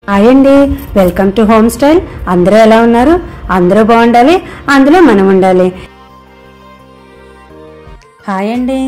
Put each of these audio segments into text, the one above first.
Hi అండి, welcome to home style. అందరూ ఎలా ఉన్నారు? అందరూ బాగుండాలి, అందులో మనం ఉండాలి. హాయ్ అండి,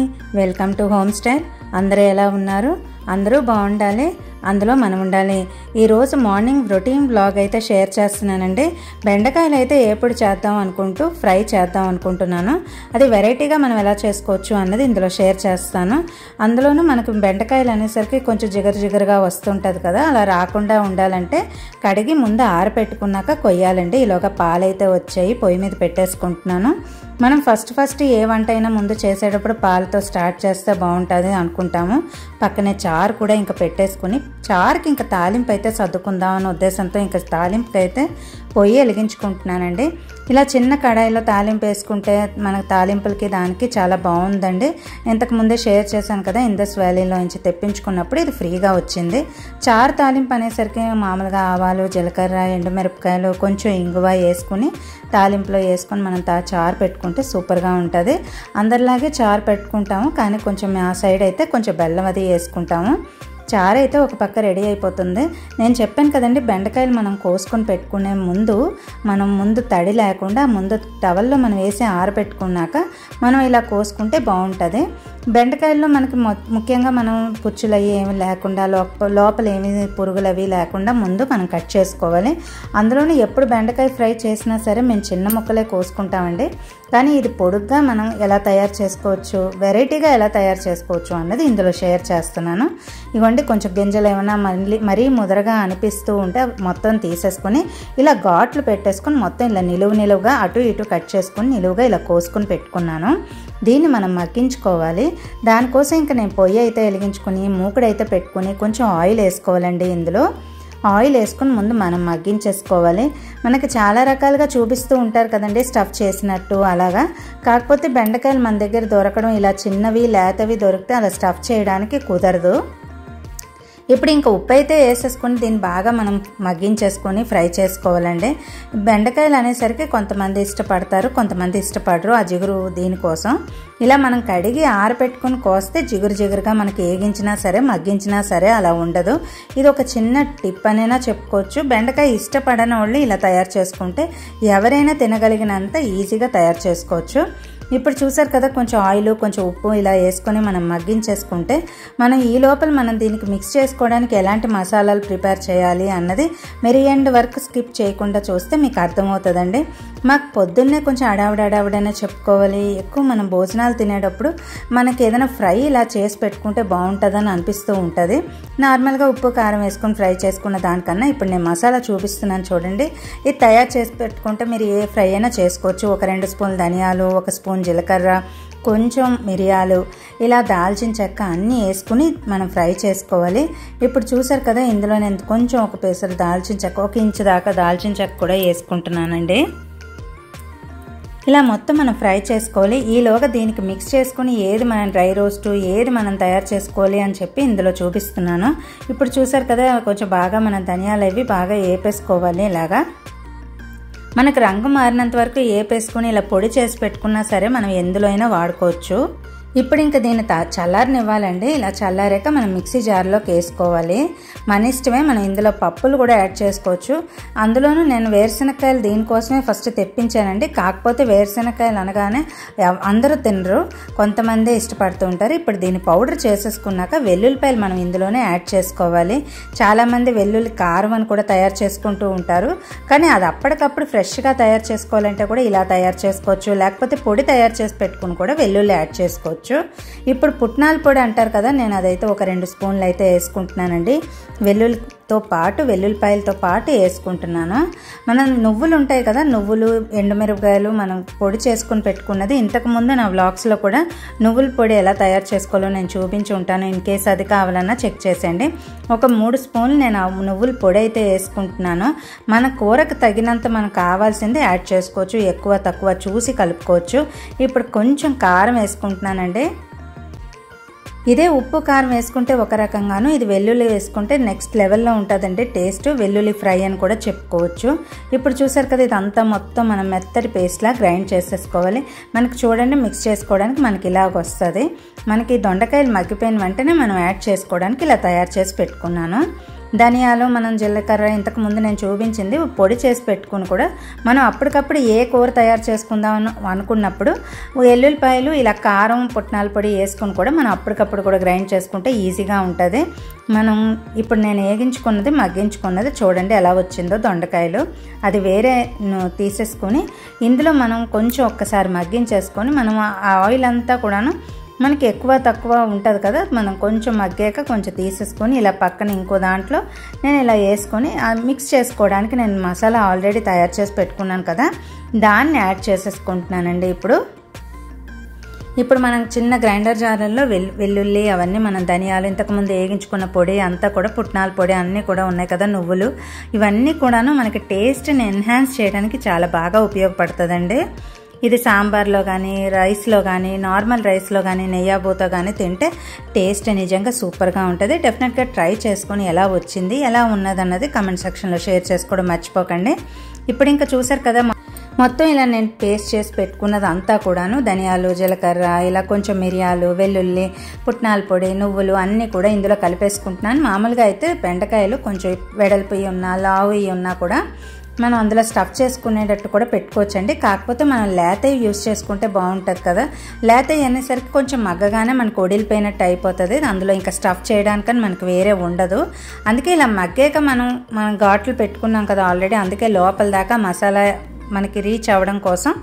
వెల్కమ్ టు హోమ్ స్టైల్. అందరూ ఎలా ఉన్నారు? అందరూ బాగుండాలి, అందులో మనం ఉండాలి. ఈరోజు మార్నింగ్ రొటీన్ బ్లాగ్ అయితే షేర్ చేస్తున్నానండి. బెండకాయలు అయితే ఏపుడు చేద్దాం అనుకుంటూ ఫ్రై చేద్దాం అనుకుంటున్నాను. అది వెరైటీగా మనం ఎలా చేసుకోవచ్చు అన్నది ఇందులో షేర్ చేస్తాను. అందులోనూ మనకు బెండకాయలు అనేసరికి కొంచెం జిగరుగా వస్తుంటుంది కదా, అలా రాకుండా ఉండాలంటే కడిగి ముందు ఆరపెట్టుకున్నాక కొయ్యాలండి. ఈలోగా పాలైతే వచ్చాయి, పొయ్యి మీద పెట్టేసుకుంటున్నాను. మనం ఫస్ట్ ఏ వంట అయినా ముందు చేసేటప్పుడు పాలతో స్టార్ట్ చేస్తే బాగుంటుంది అనుకుంటాము. పక్కనే చారు కూడా ఇంకా పెట్టేసుకుని, చారుకి ఇంకా తాలింపు అయితే సర్దుకుందాం అనే ఉద్దేశంతో ఇంకా తాలింపుకి అయితే పొయ్యి వెలిగించుకుంటున్నానండి. ఇలా చిన్న కడాయిలో తాలింపు వేసుకుంటే మనకు తాలింపులకి దానికి చాలా బాగుందండి. ఇంతకు ముందే షేర్ చేశాను కదా, ఇందస్ వ్యాలీలోంచి తెప్పించుకున్నప్పుడు ఇది ఫ్రీగా వచ్చింది. చారు తాలింపు అనేసరికి మామూలుగా ఆవాలు, జీలకర్ర, ఎండుమిరపకాయలు, కొంచెం ఇంగువ వేసుకుని తాలింపులో వేసుకొని మనం చారు పెట్టుకుంటే సూపర్గా ఉంటుంది. అందరిలాగే చారు పెట్టుకుంటాము, కానీ కొంచెం ఆ సైడ్ అయితే కొంచెం బెల్లం అది వేసుకుంటాము. చారు అయితే ఒక పక్క రెడీ అయిపోతుంది. నేను చెప్పాను కదండి, బెండకాయలు మనం కోసుకొని పెట్టుకునే ముందు తడి లేకుండా ముందు టవల్లో మనం వేసి ఆరబెట్టుకున్నాక మనం ఇలా కోసుకుంటే బాగుంటుంది. బెండకాయల్లో మనకి ముఖ్యంగా మనం పుచ్చులు అవి ఏమి లేకుండా లోపల ఏమి పురుగులు అవి లేకుండా ముందు మనం కట్ చేసుకోవాలి. అందులోనే ఎప్పుడు బెండకాయ ఫ్రై చేసినా సరే మేము చిన్న ముక్కలే కోసుకుంటామండి. కానీ ఇది పొడుగ్గా మనం ఎలా తయారు చేసుకోవచ్చు, వెరైటీగా ఎలా తయారు చేసుకోవచ్చు అన్నది ఇందులో షేర్ చేస్తున్నాను. ఇవ్వండి, కొంచెం గింజలు ఏమైనా మరీ ముదరగా అనిపిస్తూ ఉంటే మొత్తం తీసేసుకొని ఇలా ఘాట్లు పెట్టేసుకొని మొత్తం ఇలా నిలువుగా అటు ఇటు కట్ చేసుకొని నిలువుగా ఇలా కోసుకొని పెట్టుకున్నాను. దీన్ని మనం మగ్గించుకోవాలి. దానికోసం ఇంకా నేను పొయ్యి అయితే వెలిగించుకొని మూకుడైతే పెట్టుకుని కొంచెం ఆయిల్ వేసుకోవాలండి. ఇందులో ఆయిల్ వేసుకుని ముందు మనం మగ్గించేసుకోవాలి. మనకి చాలా రకాలుగా చూపిస్తూ ఉంటారు కదండి, స్టఫ్ చేసినట్టు అలాగా. కాకపోతే బెండకాయలు మన దగ్గర దొరకడం ఇలా చిన్నవి లేతవి దొరికితే అలా స్టఫ్ చేయడానికి కుదరదు. ఇప్పుడు ఇంకా ఉప్పు అయితే వేసేసుకొని దీన్ని బాగా మనం మగ్గించేసుకొని ఫ్రై చేసుకోవాలండి. బెండకాయలు అనేసరికి కొంతమంది ఇష్టపడతారు, కొంతమంది ఇష్టపడరు ఆ జిగురు. దీనికోసం ఇలా మనం కడిగి ఆరపెట్టుకుని కోస్తే జిగురుగా మనకి ఏగించినా సరే మగ్గించినా సరే అలా ఉండదు. ఇది ఒక చిన్న టిప్ అనైనా చెప్పుకోవచ్చు. బెండకాయ ఇష్టపడని వాళ్ళు ఇలా తయారు చేసుకుంటే ఎవరైనా తినగలిగినంత ఈజీగా తయారు చేసుకోవచ్చు. ఇప్పుడు చూసారు కదా, కొంచెం ఆయిల్ కొంచెం ఉప్పు ఇలా వేసుకొని మనం మగ్గించేసుకుంటే మనం ఈ లోపల మనం దీనికి మిక్స్ చేసుకోవడానికి ఎలాంటి మసాలాలు ప్రిపేర్ చేయాలి అన్నది మీరు ఎండ్ వరకు స్కిప్ చేయకుండా చూస్తే మీకు అర్థమవుతుందండి. మాకు పొద్దున్నే కొంచెం అడావిడనే చెప్పుకోవాలి. ఎక్కువ మనం భోజనాలు తినేటప్పుడు మనకి ఏదైనా ఫ్రై ఇలా చేసి పెట్టుకుంటే బాగుంటుందని అనిపిస్తూ ఉంటుంది. నార్మల్గా ఉప్పు కారం వేసుకొని ఫ్రై చేసుకున్న దానికన్నా ఇప్పుడు నేను మసాలా చూపిస్తున్నాను చూడండి. ఇది తయారు చేసి పెట్టుకుంటే మీరు ఏ ఫ్రై అయినా చేసుకోవచ్చు. ఒక 2 స్పూన్లు ధనియాలు, 1 స్పూన్ జీలకర్ర, కొంచెం మిరియాలు, ఇలా దాల్చిన చెక్క అన్నీ వేసుకుని మనం ఫ్రై చేసుకోవాలి. ఇప్పుడు చూసారు కదా, ఇందులో నేను కొంచెం ఒక పెసరు దాల్చిన చెక్క, 1 ఇంచు దాకా దాల్చిన చెక్క కూడా వేసుకుంటున్నానండి. ఇలా మొత్తం మనం ఫ్రై చేసుకోవాలి. ఈలోగా దీనికి మిక్స్ చేసుకుని ఏది మనం డ్రై రోస్ట్ ఏది మనం తయారు చేసుకోవాలి అని చెప్పి ఇందులో చూపిస్తున్నాను. ఇప్పుడు చూసారు కదా, కొంచెం బాగా మనం ధనియాలు అవి బాగా వేపేసుకోవాలి. ఇలాగా మనకు రంగు మారినంత వరకు వేపేసుకుని ఇలా పొడి చేసి పెట్టుకున్నా సరే మనం ఎందులో అయినా వాడుకోవచ్చు. ఇప్పుడు ఇంకా దీన్ని చల్లారనివ్వాలండి. ఇలా చల్లారాక మనం మిక్సీ జార్లోకి వేసుకోవాలి. మన ఇష్టమే, మనం ఇందులో పప్పులు కూడా యాడ్ చేసుకోవచ్చు. అందులోనూ నేను వేరుశనక్కాయలు దీనికోసమే ఫస్ట్ తెప్పించానండి. కాకపోతే వేరుశనక్కాయలు అనగానే అందరూ తినరు, కొంతమంది ఇష్టపడుతూ ఉంటారు. ఇప్పుడు దీన్ని పౌడర్ చేసేసుకున్నాక వెల్లుల్లిపాయలు మనం ఇందులోనే యాడ్ చేసుకోవాలి. చాలామంది వెల్లుల్లి కారం అని కూడా తయారు చేసుకుంటూ ఉంటారు, కానీ అది అప్పటికప్పుడు ఫ్రెష్గా తయారు చేసుకోవాలంటే కూడా ఇలా తయారు చేసుకోవచ్చు. లేకపోతే పొడి తయారు చేసి పెట్టుకుని కూడా వెల్లుల్లి యాడ్ చేసుకోవచ్చు. ఇప్పుడు పుట్నాల పొడి అంటారు కదా, నేను అదైతే ఒక 2 స్పూన్లు అయితే వేసుకుంటున్నానండి. వెల్లుల్లిపాయలతో పాటు వేసుకుంటున్నాను. మనం నువ్వులు ఉంటాయి కదా, నువ్వులు, ఎండుమిరపకాయలు మనం పొడి చేసుకుని పెట్టుకున్నది. ఇంతకుముందు నా వ్లాగ్స్లో కూడా నువ్వుల పొడి ఎలా తయారు చేసుకోవాలో నేను చూపించి ఉంటాను. ఇన్ కేసు అది కావాలన్నా చెక్ చేసేయండి. ఒక 3 స్పూన్లు నేను నువ్వుల పొడి అయితే వేసుకుంటున్నాను. మన కూరకు తగినంత మనకు కావాల్సింది యాడ్ చేసుకోవచ్చు, ఎక్కువ తక్కువ చూసి కలుపుకోవచ్చు. ఇప్పుడు కొంచెం కారం వేసుకుంటున్నానండి. ఇదే ఉప్పు కారం వేసుకుంటే ఒక రకంగాను, ఇది వెల్లుల్లి వేసుకుంటే నెక్స్ట్ లెవెల్లో ఉంటుందండి టేస్ట్. వెల్లుల్లి ఫ్రై అని కూడా చెప్పుకోవచ్చు. ఇప్పుడు చూసారు కదా, ఇదంతా మొత్తం మనం మెత్తటి పేస్ట్లా గ్రైండ్ చేసేసుకోవాలి. మనకి చూడండి, మిక్స్ చేసుకోవడానికి మనకి ఇలాగ వస్తుంది. మనకి దొండకాయలు మగ్గిపోయిన వెంటనే మనం యాడ్ చేసుకోవడానికి ఇలా తయారు చేసి పెట్టుకున్నాను. ధనియాలు మనం జీలకర్ర ఇంతకుముందు నేను చూపించింది పొడి చేసి పెట్టుకుని కూడా మనం అప్పటికప్పుడు ఏ కూర తయారు చేసుకుందాం అనుకున్నప్పుడు ఎల్లుల్లిపాయలు ఇలా కారం పుట్నాల పొడి వేసుకుని కూడా మనం అప్పటికప్పుడు కూడా గ్రైండ్ చేసుకుంటే ఈజీగా ఉంటుంది. మనం ఇప్పుడు నేను వేగించుకున్నది మగ్గించుకున్నది చూడండి ఎలా వచ్చిందో దొండకాయలు. అది వేరే తీసేసుకొని ఇందులో మనం కొంచెం ఒక్కసారి మగ్గించేసుకొని మనం ఆ ఆయిల్ అంతా కూడాను మనకి ఎక్కువ తక్కువ ఉంటుంది కదా, మనం కొంచెం మగ్గాక కొంచెం తీసేసుకొని ఇలా పక్కన ఇంకో దాంట్లో నేను ఇలా వేసుకొని మిక్స్ చేసుకోవడానికి నేను మసాలా ఆల్రెడీ తయారు చేసి పెట్టుకున్నాను కదా, దాన్ని యాడ్ చేసేసుకుంటున్నానండి. ఇప్పుడు మనం చిన్న గ్రైండర్ జార్లలో వెల్లుల్లి అవన్నీ మనం ధనియాలు ఇంతకుముందు వేగించుకున్న పొడి అంతా కూడా పుట్నాల పొడి అన్నీ కూడా ఉన్నాయి కదా, నువ్వులు ఇవన్నీ కూడాను మనకి టేస్ట్ని ఎన్హాన్స్ చేయడానికి చాలా బాగా ఉపయోగపడుతుందండి. ఇది సాంబార్లో కానీ రైస్లో కానీ నార్మల్ రైస్లో కానీ నెయ్యాబోతో కానీ తింటే టేస్ట్ నిజంగా సూపర్గా ఉంటుంది. డెఫినెట్గా ట్రై చేసుకొని ఎలా వచ్చింది ఎలా ఉన్నదన్నది కమెంట్ సెక్షన్లో షేర్ చేసుకోవడం మర్చిపోకండి. ఇప్పుడు ఇంకా చూసారు కదా మొత్తం ఇలా నేను పేస్ట్ చేసి పెట్టుకున్నది అంతా కూడాను ధనియాలు జీలకర్ర ఇలా కొంచెం మిరియాలు వెల్లుల్లి పుట్నాల పొడి నువ్వులు అన్నీ కూడా ఇందులో కలిపేసుకుంటున్నాను. మామూలుగా అయితే బెండకాయలు కొంచెం వెడల్పు ఉన్నా లావు ఉన్నా కూడా మనం అందులో స్టఫ్ చేసుకునేటట్టు కూడా పెట్టుకోవచ్చండి. కాకపోతే మనం లేతవి యూస్ చేసుకుంటే బాగుంటుంది కదా, లేతవి అనేసరికి కొంచెం మగ్గగానే మనకు ఒడిలిపోయినట్టు అయిపోతుంది, అందులో ఇంకా స్టఫ్ చేయడానికని మనకు వేరే ఉండదు. అందుకే ఇలా మగ్గాక మనం ఘాట్లు పెట్టుకున్నాం కదా ఆల్రెడీ, అందుకే లోపల దాకా మసాలా మనకి రీచ్ అవ్వడం కోసం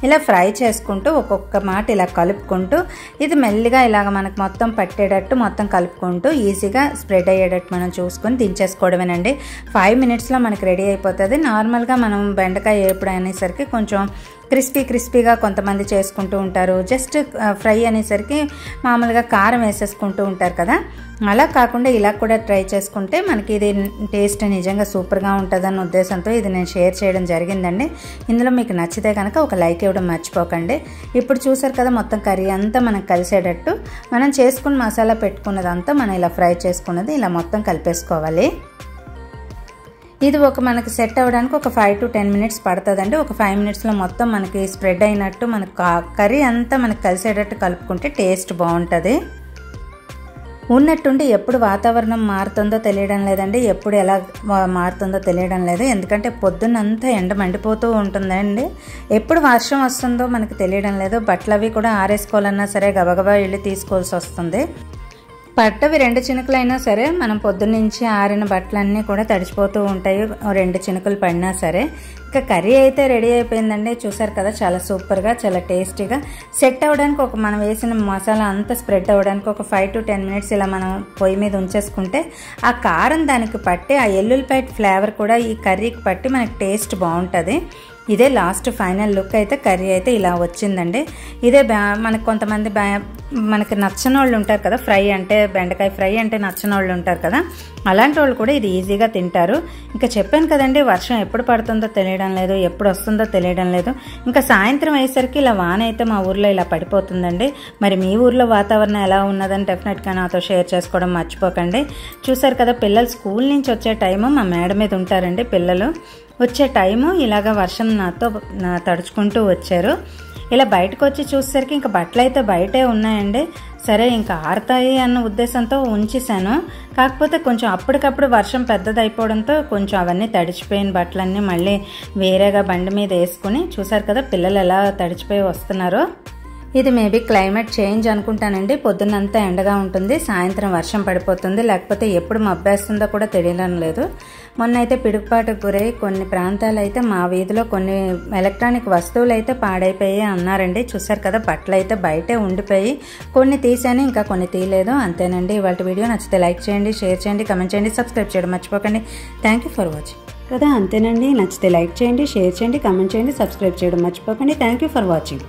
ఇలా ఫ్రై చేసుకుంటూ ఒక్కొక్క మాట ఇలా కలుపుకుంటూ ఇది మెల్లిగా ఇలాగ మనకు మొత్తం పట్టేటట్టు మొత్తం కలుపుకుంటూ ఈజీగా స్ప్రెడ్ అయ్యేటట్టు మనం చూసుకొని దించేసుకోవడమేనండి. 5 మినిట్స్లో మనకి రెడీ అయిపోతుంది. నార్మల్గా మనం బెండకాయ ఎప్పుడు అనేసరికి కొంచెం క్రిస్పీగా కొంతమంది చేసుకుంటూ ఉంటారు. జస్ట్ ఫ్రై అనేసరికి మామూలుగా కారం వేసేసుకుంటూ ఉంటారు కదా, అలా కాకుండా ఇలా కూడా ట్రై చేసుకుంటే మనకి ఇది టేస్ట్ నిజంగా సూపర్గా ఉంటుందన్న ఉద్దేశంతో ఇది నేను షేర్ చేయడం జరిగిందండి. ఇందులో మీకు నచ్చితే కనుక ఒక లైక్ ఇవ్వడం మర్చిపోకండి. ఇప్పుడు చూసారు కదా మొత్తం కర్రీ అంతా మనకు కలిసేటట్టు మనం చేసుకున్న మసాలా పెట్టుకున్నదంతా మనం ఇలా ఫ్రై చేసుకున్నది ఇలా మొత్తం కలిపేసుకోవాలి. ఇది మనకి సెట్ అవ్వడానికి ఒక 5 to 10 మినిట్స్ పడుతుందండి. ఒక 5 మినిట్స్లో మొత్తం మనకి స్ప్రెడ్ అయినట్టు మనకు కర్రీ అంతా మనకు కలిసేటట్టు కలుపుకుంటే టేస్ట్ బాగుంటుంది. ఉన్నట్టుండి ఎప్పుడు వాతావరణం మారుతుందో తెలియడం లేదండి, ఎప్పుడు ఎలా మారుతుందో తెలియడం లేదు. ఎందుకంటే పొద్దున్నంతా ఎండ మండిపోతూ ఉంటుందండి, ఎప్పుడు వర్షం వస్తుందో మనకు తెలియడం లేదు. బట్టలు అవి కూడా ఆరేసుకోవాలన్నా సరే గబగబా వెళ్ళి తీసుకోవాల్సి వస్తుంది. పట్టవి 2 చినుకులైనా సరే మనం పొద్దున్నుంచి ఆరిన బట్టలన్నీ కూడా తడిచిపోతూ ఉంటాయి, 2 చినుకులు పడినా సరే. ఇంకా కర్రీ అయితే రెడీ అయిపోయిందండి. చూసారు కదా చాలా సూపర్గా చాలా టేస్టీగా సెట్ అవ్వడానికి మనం వేసిన మసాలా అంతా స్ప్రెడ్ అవ్వడానికి ఒక 5 to 10 మినిట్స్ ఇలా మనం పొయ్యి మీద ఉంచేసుకుంటే ఆ కారం దానికి పట్టి ఆ ఎల్లుల్లిపాయ ఫ్లేవర్ కూడా ఈ కర్రీకి పట్టి మనకి టేస్ట్ బాగుంటుంది. ఇదే లాస్ట్ ఫైనల్ లుక్ అయితే కర్రీ అయితే ఇలా వచ్చిందండి. ఇదే మనకు కొంతమంది మనకి నచ్చని వాళ్ళు ఉంటారు కదా, ఫ్రై అంటే బెండకాయ ఫ్రై అంటే నచ్చని వాళ్ళు ఉంటారు కదా, అలాంటి వాళ్ళు కూడా ఇది ఈజీగా తింటారు. ఇంకా చెప్పాను కదండి వర్షం ఎప్పుడు పడుతుందో తెలియడం లేదు, ఎప్పుడు వస్తుందో తెలియడం లేదు. ఇంకా సాయంత్రం అయ్యేసరికి ఇలా వాన అయితే మా ఊర్లో ఇలా పడిపోతుందండి. మరి మీ ఊర్లో వాతావరణం ఎలా ఉన్నదని డెఫినెట్గా నాతో షేర్ చేసుకోవడం మర్చిపోకండి. చూసారు కదా పిల్లలు స్కూల్ నుంచి వచ్చే టైము మా మేడ మీద ఉంటారండి. పిల్లలు వచ్చే టైము ఇలాగ వర్షం నాతో తడుచుకుంటూ వచ్చారు. ఇలా బయటకు వచ్చి చూసేసరికి ఇంకా బట్టలు అయితే బయటే ఉన్నాయండి. సరే ఇంకా ఆరుతాయి అన్న ఉద్దేశంతో ఉంచేసాను. కాకపోతే కొంచెం అప్పటికప్పుడు వర్షం పెద్దది అయిపోవడంతో కొంచెం అవన్నీ తడిచిపోయిన బట్టలన్నీ మళ్ళీ వేరేగా బండి మీద వేసుకుని చూసారు కదా పిల్లలు ఎలా తడిచిపోయి వస్తున్నారో. ఇది మేబీ క్లైమేట్ చేంజ్ అనుకుంటానండి. పొద్దున్నంతా ఎండగా ఉంటుంది, సాయంత్రం వర్షం పడిపోతుంది, లేకపోతే ఎప్పుడు మబ్బేస్తుందో కూడా తెలియడం లేదు. మొన్న అయితే పిడుగుపాటుకు గురై కొన్ని ప్రాంతాలు అయితే మా వీధిలో కొన్ని ఎలక్ట్రానిక్ వస్తువులు అయితే పాడైపోయాయి అన్నారండి. చూసారు కదా బట్టలు అయితే బయటే ఉండిపోయి కొన్ని తీసాను, ఇంకా కొన్ని తీయలేదు. అంతేనండి ఇవాళ వీడియో. నచ్చితే లైక్ చేయండి, షేర్ చేయండి, కమెంట్ చేయండి, సబ్స్క్రైబ్ చేయడం మర్చిపోకండి. Thank you for watching. కదా అంతేనండి. నచ్చితే లైక్ చేయండి, షేర్ చేయండి, కమెంట్ చేయండి, సబ్స్క్రైబ్ చేయడం మర్చిపోకండి. Thank you for watching.